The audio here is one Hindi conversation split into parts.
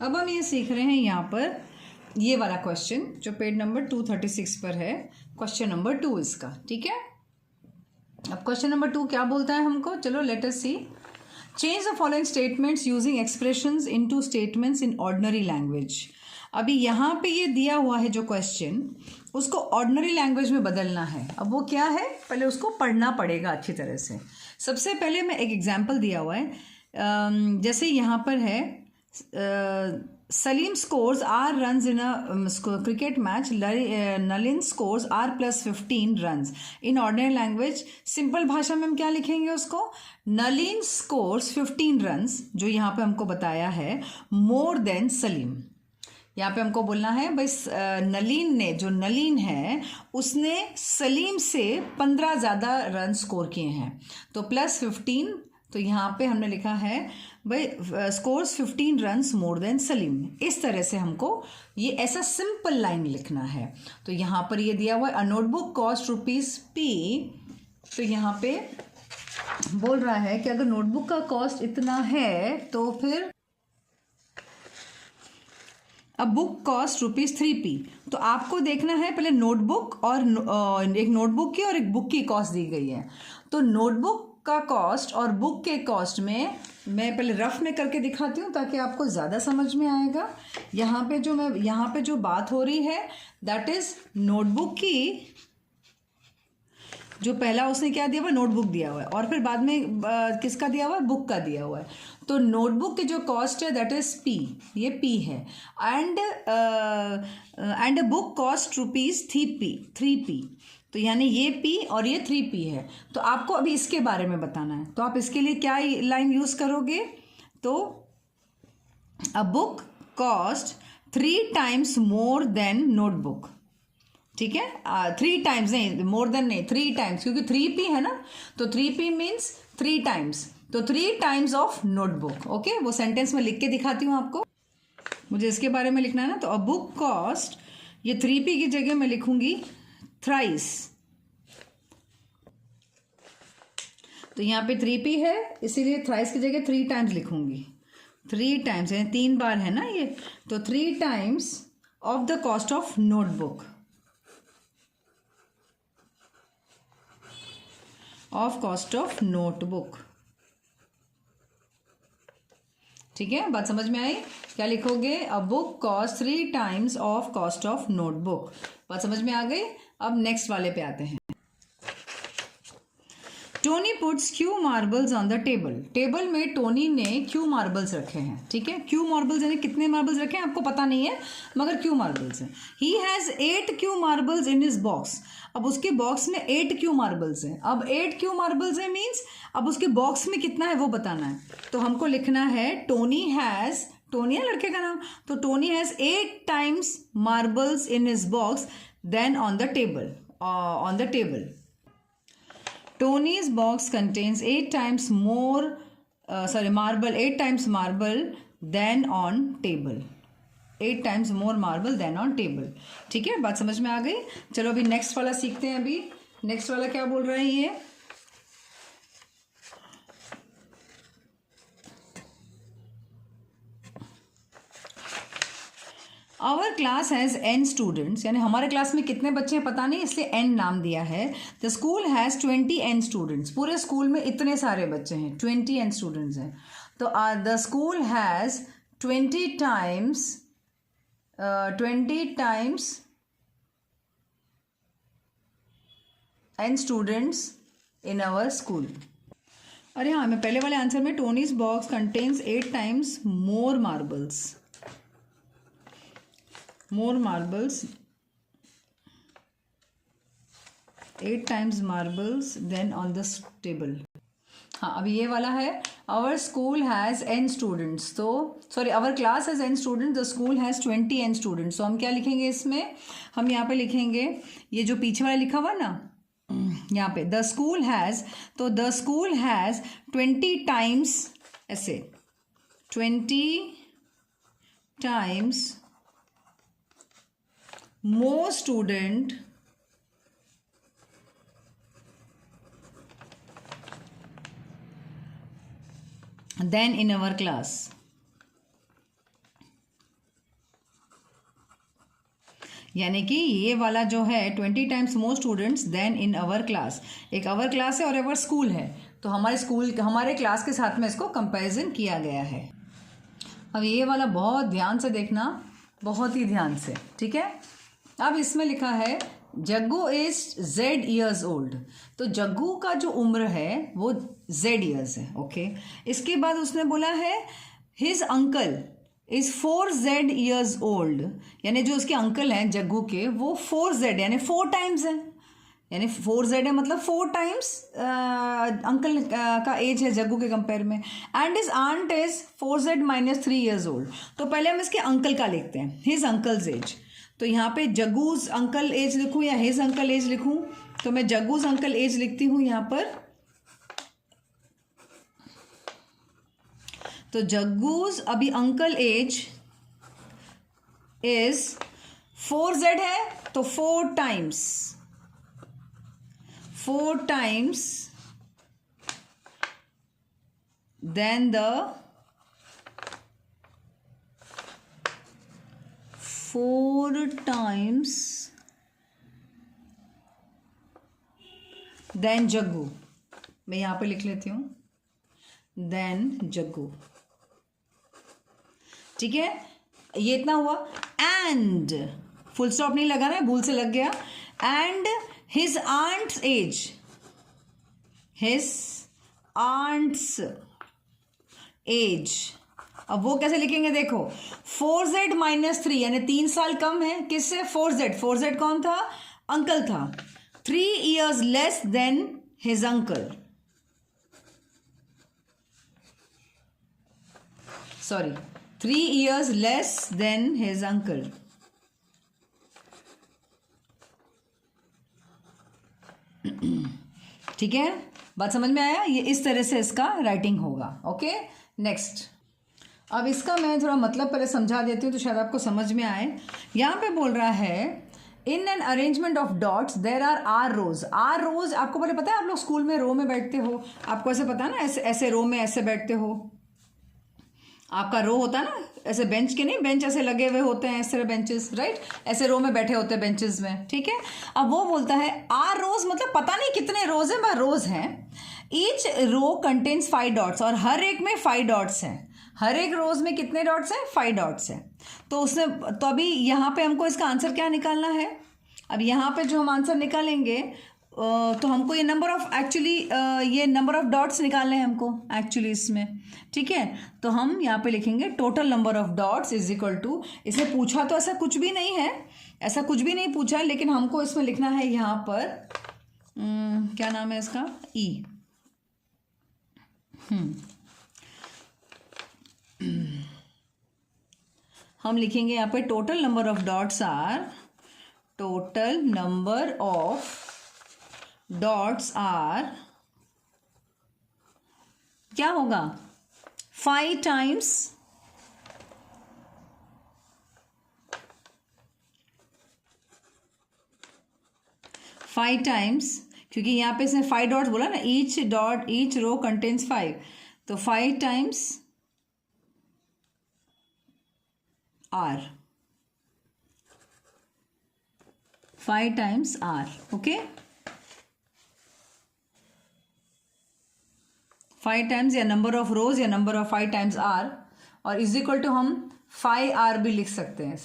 अब हम ये सीख रहे हैं यहाँ पर ये वाला क्वेश्चन जो पेज नंबर 236 पर है, क्वेश्चन नंबर 2 इसका, ठीक है। अब क्वेश्चन नंबर 2 क्या बोलता है हमको, चलो let us see. Change the following statements using expressions into statements in ordinary language. अभी यहाँ पे ये दिया हुआ है जो क्वेश्चन, उसको ऑर्डिनरी लैंग्वेज में बदलना है। अब वो क्या है, पहले उसको पढ़ना पड़ेगा अच्छी तरह से। सबसे पहले मैं एक एग्जाम्पल दिया हुआ है, जैसे यहाँ पर है Salim scores R runs in a cricket match. Nalin scores R plus 15 runs. In ordinary language, simple भाषा में हम क्या लिखेंगे उसको, नलिन scores 15 runs, जो यहाँ पे हमको बताया है, more than सलीम। यहाँ पे हमको बोलना है भाई नलीन ने, जो नलीन है उसने सलीम से 15 ज़्यादा रन स्कोर किए हैं, तो प्लस 15, तो यहाँ पे हमने लिखा है भाई scores 15 runs more than Salim. इस तरह से हमको ये ऐसा सिंपल लाइन लिखना है। तो यहाँ पर ये दिया हुआ है अ नोटबुक कॉस्ट ₹P। तो यहाँ पे बोल रहा है कि अगर नोटबुक का कॉस्ट इतना है तो फिर अब बुक कॉस्ट ₹3P। तो आपको देखना है पहले नोटबुक और एक नोटबुक की और एक बुक की कॉस्ट दी गई है। तो नोटबुक का कॉस्ट और बुक के कॉस्ट में मैं पहले रफ में करके दिखाती हूँ ताकि आपको ज़्यादा समझ में आएगा। यहाँ पे जो बात हो रही है दैट इज़ नोटबुक की, जो पहला उसने क्या दिया हुआ, नोटबुक दिया हुआ है, और फिर बाद में किसका दिया हुआ है, बुक का दिया हुआ है। तो नोटबुक की जो कॉस्ट है दैट इज P, ये P है, एंड बुक कॉस्ट ₹3P। तो यानी ये P और ये 3P है। तो आपको अभी इसके बारे में बताना है, तो आप इसके लिए क्या लाइन यूज़ करोगे, तो a book cost 3 times more than notebook, ठीक है। 3 times नहीं, मोर देन नहीं, 3 times, क्योंकि 3P है ना, तो 3P मीन्स 3 times, तो 3 times ऑफ नोटबुक। ओके, वो सेंटेंस में लिख के दिखाती हूँ आपको, मुझे इसके बारे में लिखना है ना। तो अ बुक कॉस्ट, ये 3P की जगह मैं लिखूंगी थ्राइस। तो यहाँ पे 3P है, इसीलिए थ्राइस की जगह 3 times लिखूंगी। 3 times यानी 3 बार है ना ये, तो 3 times of the cost of notebook, of cost of notebook. ठीक है, बात समझ में आई। क्या लिखोगे, a book cost 3 times of cost of notebook. बात समझ में आ गई। अब नेक्स्ट वाले पे आते हैं। Tony puts Q marbles on the table. Table में टोनी ने Q मार्बल्स रखे हैं, ठीक है। Q मार्बल्स यानी कितने मार्बल्स रखे हैं आपको पता नहीं है, मगर Q मार्बल्स हैं। He has 8 Q marbles in his box. अब उसके बॉक्स में 8 Q मार्बल्स हैं। अब 8 Q मार्बल्स है मीन्स अब उसके बॉक्स में कितना है वो बताना है। तो हमको लिखना है टोनी हैज़, टोनी है लड़के का नाम, तो Tony has 8 times marbles in his box than on the table. Tony's box contains 8 times more, marble, 8 times marble than on table. 8 times more marble than on table. ठीक है, बात समझ में आ गई। चलो अभी नेक्स्ट वाला सीखते हैं। अभी नेक्स्ट वाला क्या बोल रहा है ये, our class has N students, यानी हमारे क्लास में कितने बच्चे हैं पता नहीं, इसलिए N नाम दिया है। The school has 20 N students, पूरे स्कूल में इतने सारे बच्चे हैं, 20 N स्टूडेंट्स हैं। तो the school has 20 times N students in our school. अरे हाँ, मैं पहले वाले आंसर में Tony's box contains 8 times more marbles, more marbles, 8 times marbles than on the table। हाँ, अभी ये वाला है our school has N students, तो sorry our class has N students, the school has 20 N students। तो हम क्या लिखेंगे इसमें, हम यहाँ पे लिखेंगे ये जो पीछे वाला लिखा हुआ ना, यहाँ पे द स्कूल हैज़, तो द स्कूल हैज़ 20 times, ऐसे 20 times more student than in our class। यानी कि ये वाला जो है 20 times more students than in our class, एक अवर क्लास है और अवर स्कूल है, तो हमारे क्लास के साथ में इसको कंपैरिजन किया गया है। अब ये वाला बहुत ध्यान से देखना, बहुत ही ध्यान से, ठीक है। अब इसमें लिखा है Jaggu is Z years old, तो जग्गू का जो उम्र है वो Z ईयर्स है, ओके। इसके बाद उसने बोला है his uncle is 4Z years old, यानी जो उसके अंकल हैं जग्गू के वो 4Z यानी 4 टाइम्स है, यानी 4Z है मतलब 4 टाइम्स अंकल का एज है जग्गू के कंपेयर में। And his aunt is 4Z minus 3 years old, तो पहले हम इसके अंकल का लिखते हैं, हिज अंकल्स एज। तो यहाँ पे जग्गूज अंकल एज लिखूँ या हिज अंकल एज लिखूँ, तो मैं जग्गूज अंकल एज लिखती हूँ यहाँ पर। तो जग्गूज अभी अंकल एज इज 4Z है, तो 4 times than the 4 times than Jaggu, मैं यहां पे लिख लेती हूं देन जग्गू, ठीक है। ये इतना हुआ। एंड फुल स्टॉप नहीं लगाना है, भूल से लग गया। एंड हिज आंट्स एज, अब वो कैसे लिखेंगे देखो, 4Z माइनस 3 यानी 3 साल कम है किससे, 4Z कौन था, अंकल था। 3 years less than his uncle, sorry 3 years less than his uncle. ठीक है, बात समझ में आया, ये इस तरह से इसका राइटिंग होगा, ओके। नेक्स्ट, अब इसका मैं थोड़ा मतलब पहले समझा देती हूँ तो शायद आपको समझ में आए। यहाँ पे बोल रहा है in an arrangement of dots there are rows. आपको पहले पता है, आप लोग स्कूल में रो में बैठते हो, आपको ऐसे पता है ना, ऐसे रो में ऐसे बैठते हो, आपका रो होता है ना, ऐसे बेंच के नहीं, बेंच ऐसे लगे हुए होते हैं, ऐसे बेंचेस, राइट, ऐसे रो में बैठे होते हैं बेंचेस में, ठीक है। अब वो बोलता है आर रोज, मतलब पता नहीं कितने रोज हैं, पर रोज हैं। ईच रो कंटेन्स 5 डॉट्स, और हर एक में 5 डॉट्स हैं। हर एक रोज में कितने डॉट्स हैं, 5 डॉट्स हैं। तो अभी यहाँ पे हमको इसका आंसर क्या निकालना है। अब यहाँ पे जो हम आंसर निकालेंगे तो हमको ये नंबर ऑफ डॉट्स निकालने हैं हमको एक्चुअली इसमें, ठीक है। तो हम यहाँ पे लिखेंगे total number of dots is equal to, इसे पूछा तो ऐसा कुछ भी नहीं है, ऐसा कुछ भी नहीं पूछा है, लेकिन हमको इसमें लिखना है यहाँ पर क्या नाम है इसका, ई। हम लिखेंगे यहाँ पे total number of dots are क्या होगा, 5 टाइम्स 5 टाइम्स, क्योंकि यहाँ पे इसने 5 डॉट्स बोला ना, ईच रो कंटेन्स 5, तो 5 times R, 5 times R, okay. 5 times या नंबर ऑफ रोज या नंबर ऑफ 5 टाइम्स R, और इज इक्वल टू हम 5R भी लिख सकते हैं,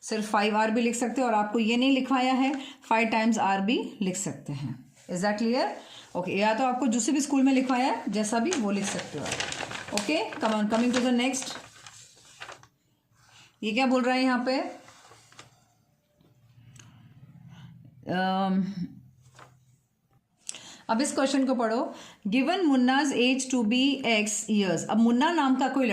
सिर्फ 5R भी लिख सकते हैं, और आपको ये नहीं लिखवाया है, 5 टाइम्स R भी लिख सकते हैं। Is that clear, okay. या तो आपको जिसे भी स्कूल में लिखवाया है जैसा भी वो लिख सकते हो आप, okay. Coming to the next, ये क्या बोल रहा है यहाँ पे, अब इस क्वेश्चन को पढ़ो। Given Munna's age to be X years. अब मुन्ना नाम का कोई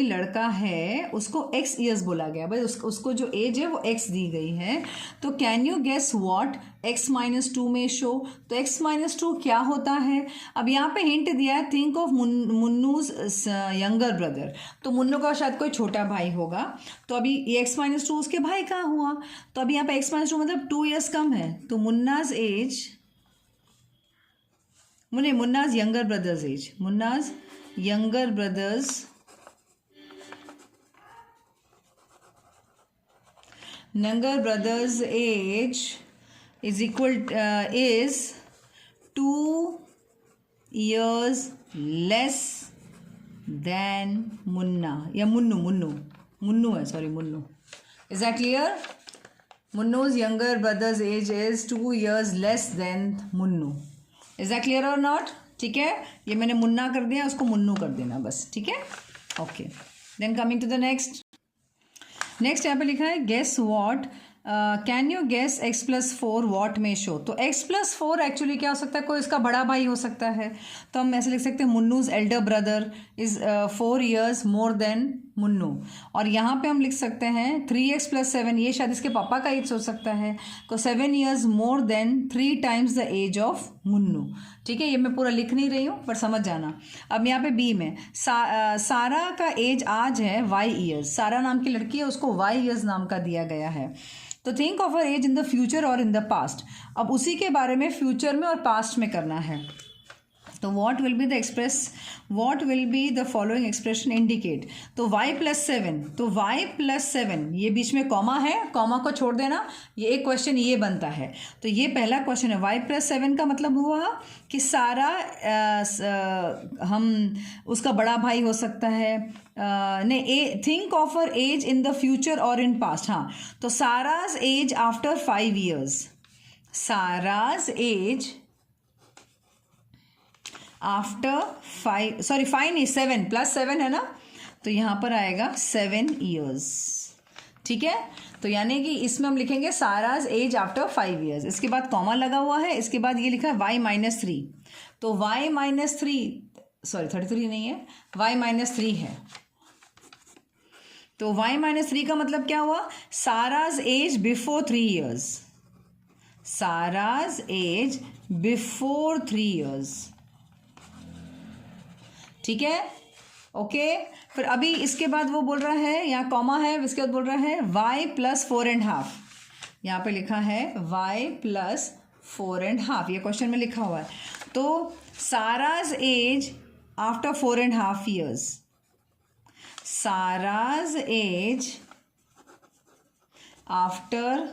लड़का है, उसको X ईयर्स बोला गया, भाई उसको जो एज है वो X दी गई है। तो can you guess what X minus 2 may show, तो X माइनस 2 क्या होता है। अब यहाँ पे हिंट दिया है, थिंक ऑफ मुन्नूज यंगर ब्रदर, तो मुन्नू का शायद कोई छोटा भाई होगा। तो अभी ये X माइनस 2 उसके भाई का हुआ, तो अभी यहाँ पे X माइनस 2 मतलब 2 ईयर्स कम है, तो Munna's younger brother's younger brother's age is equal is 2 years less than Munna या मुन्नू है, sorry Munnu. Is that clear? Munnu's younger brother's age is 2 years less than Munnu. Is that clear or not? ठीक है, ये मैंने मुन्ना कर दिया, उसको मुन्नू कर देना बस. ठीक है, okay. Then coming to the next यहाँ पे लिखा है guess what, can you guess x plus 4 what may show. तो x प्लस 4 एक्चुअली क्या हो सकता है, कोई इसका बड़ा भाई हो सकता है. तो हम ऐसे लिख सकते हैं Munnu's elder brother is 4 years more than Munnu. और यहाँ पे हम लिख सकते हैं 3x प्लस 7, ये शायद इसके पापा का एज हो सकता है. तो 7 years more than 3 times the age of Munnu. ठीक है, ये मैं पूरा लिख नहीं रही हूँ पर समझ जाना. अब यहाँ पे बी में सारा का एज आज है y years. सारा नाम की लड़की है, उसको y years नाम का दिया गया है. तो think of her age in the future और इन द पास्ट. अब उसी के बारे में फ्यूचर में और पास्ट में करना है. तो what will be the following expression indicate. तो y प्लस 7, तो y प्लस 7, ये बीच में कॉमा है, कॉमा को छोड़ देना. ये एक क्वेश्चन ये बनता है. तो ये पहला क्वेश्चन है. y प्लस 7 का मतलब हुआ कि सारा हम उसका बड़ा भाई हो सकता है. नहीं, think of her age in the future और इन पास्ट. हाँ, तो Sara's age after 5 years, Sara's age after 5 नहीं 7 प्लस 7 है ना, तो यहाँ पर आएगा 7 years. ठीक है, तो यानी कि इसमें हम लिखेंगे साराज एज आफ्टर 5 years. इसके बाद कॉमा लगा हुआ है, इसके बाद ये लिखा है y माइनस 3. तो y माइनस 3, सॉरी 33 नहीं है, y माइनस 3 है. तो y माइनस 3 का मतलब क्या हुआ, Sara's age before 3 years, Sara's age before 3 years. ठीक है, ओके. फिर अभी इसके बाद वो बोल रहा है, यहाँ कॉमा है, इसके बाद बोल रहा है y प्लस 4.5. यहाँ पे लिखा है y प्लस 4.5, ये क्वेश्चन में लिखा हुआ है. तो Sara's age after 4.5 years, Sara's age after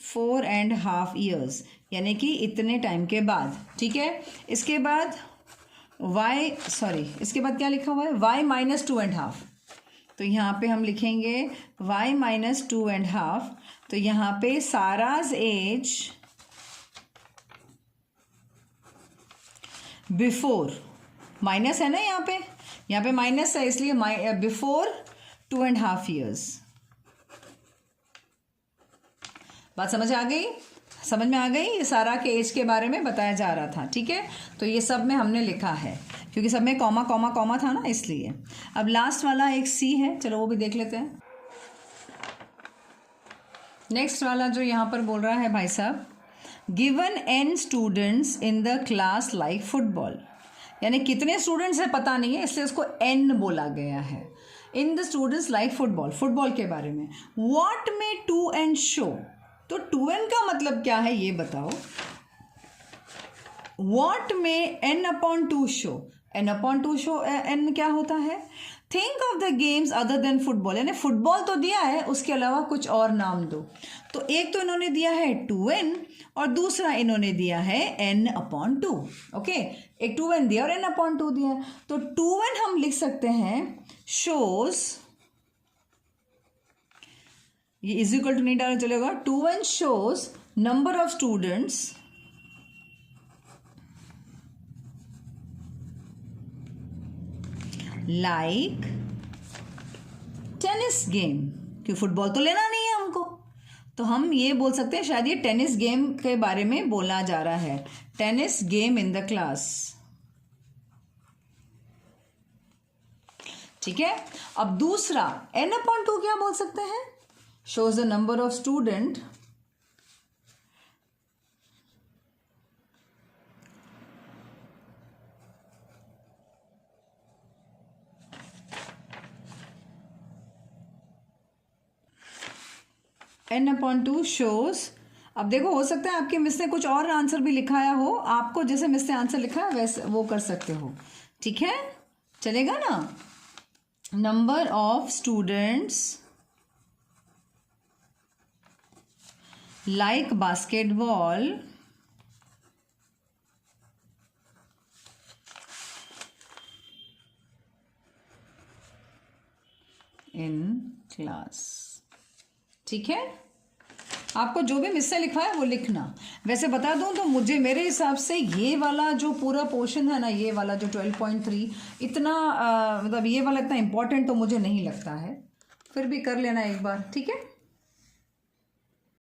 4.5 years, यानी कि इतने टाइम के बाद. ठीक है, इसके बाद इसके बाद क्या लिखा हुआ है, y माइनस 2.5. तो यहाँ पे हम लिखेंगे y माइनस 2.5. तो यहाँ पे साराज एज बिफोर, माइनस है ना, यहाँ पे माइनस है, इसलिए बिफोर 2.5 years. बात समझ में आ गई. ये सारा के एज के बारे में बताया जा रहा था. ठीक है, तो ये सब में हमने लिखा है क्योंकि सब में कॉमा कॉमा कॉमा था ना, इसलिए. अब लास्ट वाला एक सी है, चलो वो भी देख लेते हैं. नेक्स्ट वाला जो यहाँ पर बोल रहा है भाई साहब, given n students in the class like football. यानी कितने स्टूडेंट्स है पता नहीं है, इसलिए उसको n बोला गया है. In the students like football के बारे में. व्हाट में 2n शो. तो 2n का मतलब क्या है ये बताओ. व्हाट में n/2 show. n/2 show, n क्या होता है. Think of the games other than football. यानी फुटबॉल तो दिया है, उसके अलावा कुछ और नाम दो. तो एक तो इन्होंने दिया है 2n और दूसरा इन्होंने दिया है n/2. ओके, एक 2n दिया और n/2 दिया. तो 2n हम लिख सकते हैं शोज, ये इज इक्वल टू नहीं डालना चलेगा. 2n shows number of students like tennis game. क्यों, फुटबॉल तो लेना नहीं है हमको, तो हम ये बोल सकते हैं शायद ये टेनिस गेम के बारे में बोला जा रहा है. Tennis game in the class. ठीक है, अब दूसरा n/2 क्या बोल सकते हैं, shows the number of student n/2 shows. अब देखो, हो सकता है आपके मिस ने कुछ और आंसर भी लिखाया हो, आपको जैसे मिस ने आंसर लिखा है वैसे वो कर सकते हो. ठीक है, चलेगा ना. Number of students like basketball in class. ठीक है, आपको जो भी मिससे लिखा है वो लिखना। वैसे बता दूं तो मुझे मेरे हिसाब से ये वाला जो पूरा पोर्शन है ना, ये वाला जो 12.3 इतना मतलब ये वाला इतना इम्पोर्टेंट तो मुझे नहीं लगता है, फिर भी कर लेना एक बार। ठीक है।